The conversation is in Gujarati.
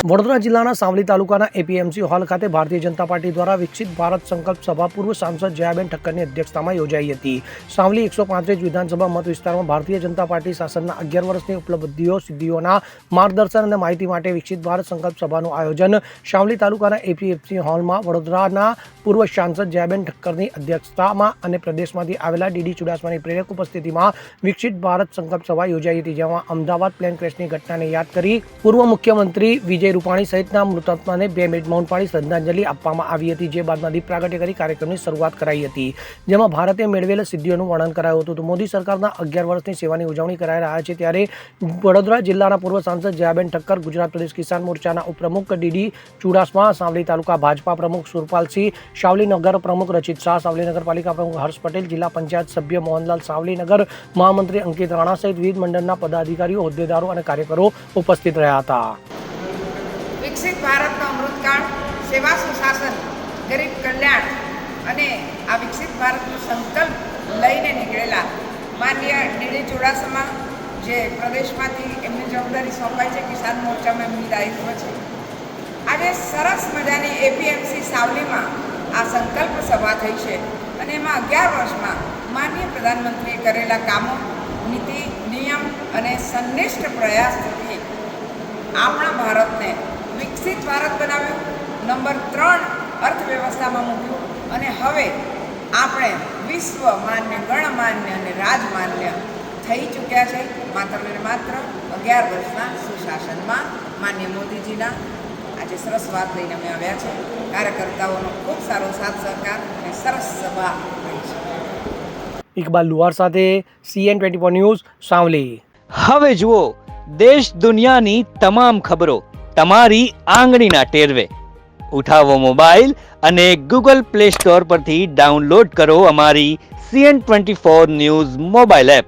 વડોદરા જિલ્લાના સાવલી તાલુકાના એપીએમસી હોલ ખાતે ભારતીય જનતા પાર્ટી દ્વારા વિકસિત ભારત સંકલ્પ સભા પૂર્વ સાંસદ જયાબેન ઠક્કરની અધ્યક્ષતામાં યોજાઈ હતી। સાવલી 135 વિધાનસભા મત વિસ્તારમાં ભારતીય જનતા પાર્ટી શાસનના 11 વર્ષની ઉપલબ્ધિઓ સિદ્ધિઓના માર્ગદર્શન અને માહિતી માટે વિકસિત ભારત સંકલ્પ સભાનું આયોજન સાવલી તાલુકાના એપીએમસી હોલમાં વડોદરાના પૂર્વ સાંસદ જયાબેન ઠક્કરની અધ્યક્ષતામાં અને પ્રદેશમાંથી આવેલા ડીડી ચુડાસમાની પ્રેરક ઉપસ્થિતિમાં વિકસિત ભારત સંકલ્પ સભા યોજાઈ હતી, જેમાં અમદાવાદ પ્લેન ક્રેશની ઘટનાને યાદ કરી પૂર્વ મુખ્યમંત્રી વિજય રૂપાણી સહિતના મૃતાત્માને 2 મિનિટ મૌન પાળી શ્રદ્ધાંજલિ આપવામાં આવી હતી, જે બાદમાં દીપ પ્રાગટ્ય કરી કાર્યક્રમની શરૂઆત કરાઈ હતી, જેમાં ભારતે મેળવેલ સિદ્ધિઓનું વર્ણન કરાયું હતું। તો મોદી સરકારના 11 વર્ષની સેવાની ઉજવણી કરાઈ રહ્યા છે, ત્યારે વડોદરા જિલ્લાના પૂર્વ સાંસદ જયાબેન ઠક્કર, ગુજરાત પ્રદેશ કિસાન મોરચાના ઉપપ્રમુખ ડીડી ચુડાસમા, સાવલી તાલુકા ભાજપા પ્રમુખ સુરપાલસિંહ, સાવલી નગર પ્રમુખ રચિત શાહ, સાવલી નગરપાલિકા પ્રમુખ હર્ષ પટેલ, જિલ્લા પંચાયત સભ્ય મોહનલાલ, સાવલી નગર મહામંત્રી અંકિત રાણા સહિત વિવિધ મંડળના પદાધિકારીઓ, હોદ્દેદારો અને કાર્યકરો ઉપસ્થિત રહ્યા હતા। વિકસિત ભારતનો અમૃતકાળ, સેવા સુશાસન, ગરીબ કલ્યાણ અને આ વિકસિત ભારતનો સંકલ્પ લઈને નીકળેલા માન્ય ડીડી ચુડાસમા, જે પ્રદેશમાંથી એમની જવાબદારી સોંપાઈ છે, કિસાન મોરચામાં એમની દાયિત્વ છે। આજે સરસ મજાની એપીએમસી સાવલીમાં આ સંકલ્પ સભા થઈ છે અને એમાં 11 વર્ષમાં માનનીય પ્રધાનમંત્રીએ કરેલા કામો, નીતિ, નિયમ અને સંનિષ્ઠ પ્રયાસથી આપણા ભારતને વિકસિત ભારત બનાવ્યું, નંબર 3 અર્થવ્યવસ્થામાં મૂક્યું અને હવે આપણે વિશ્વ માન્ય, ગણમાન્ય અને રાજમાન્ય થઈ ચૂક્યા છે, માત્ર ને માત્ર 11 વર્ષના સુશાસનમાં માન્ય મોદીજીના। આજે સરસ વાત લઈને અમે આવ્યા છે, કાર્યકર્તાઓનો ખૂબ સારો સાથ સહકાર અને સરસ સભા થઈ છે। ઇકબાલ લુહાર સાથે CN24 ન્યૂઝ, સાવલી। હવે જુઓ દેશ દુનિયાની તમામ ખબરો તમારી આંગળીના ટેરવે। ઉઠાવો મોબાઈલ અને Google Play Store પરથી ડાઉનલોડ કરો અમારી CN24 ન્યૂઝ મોબાઈલ એપ।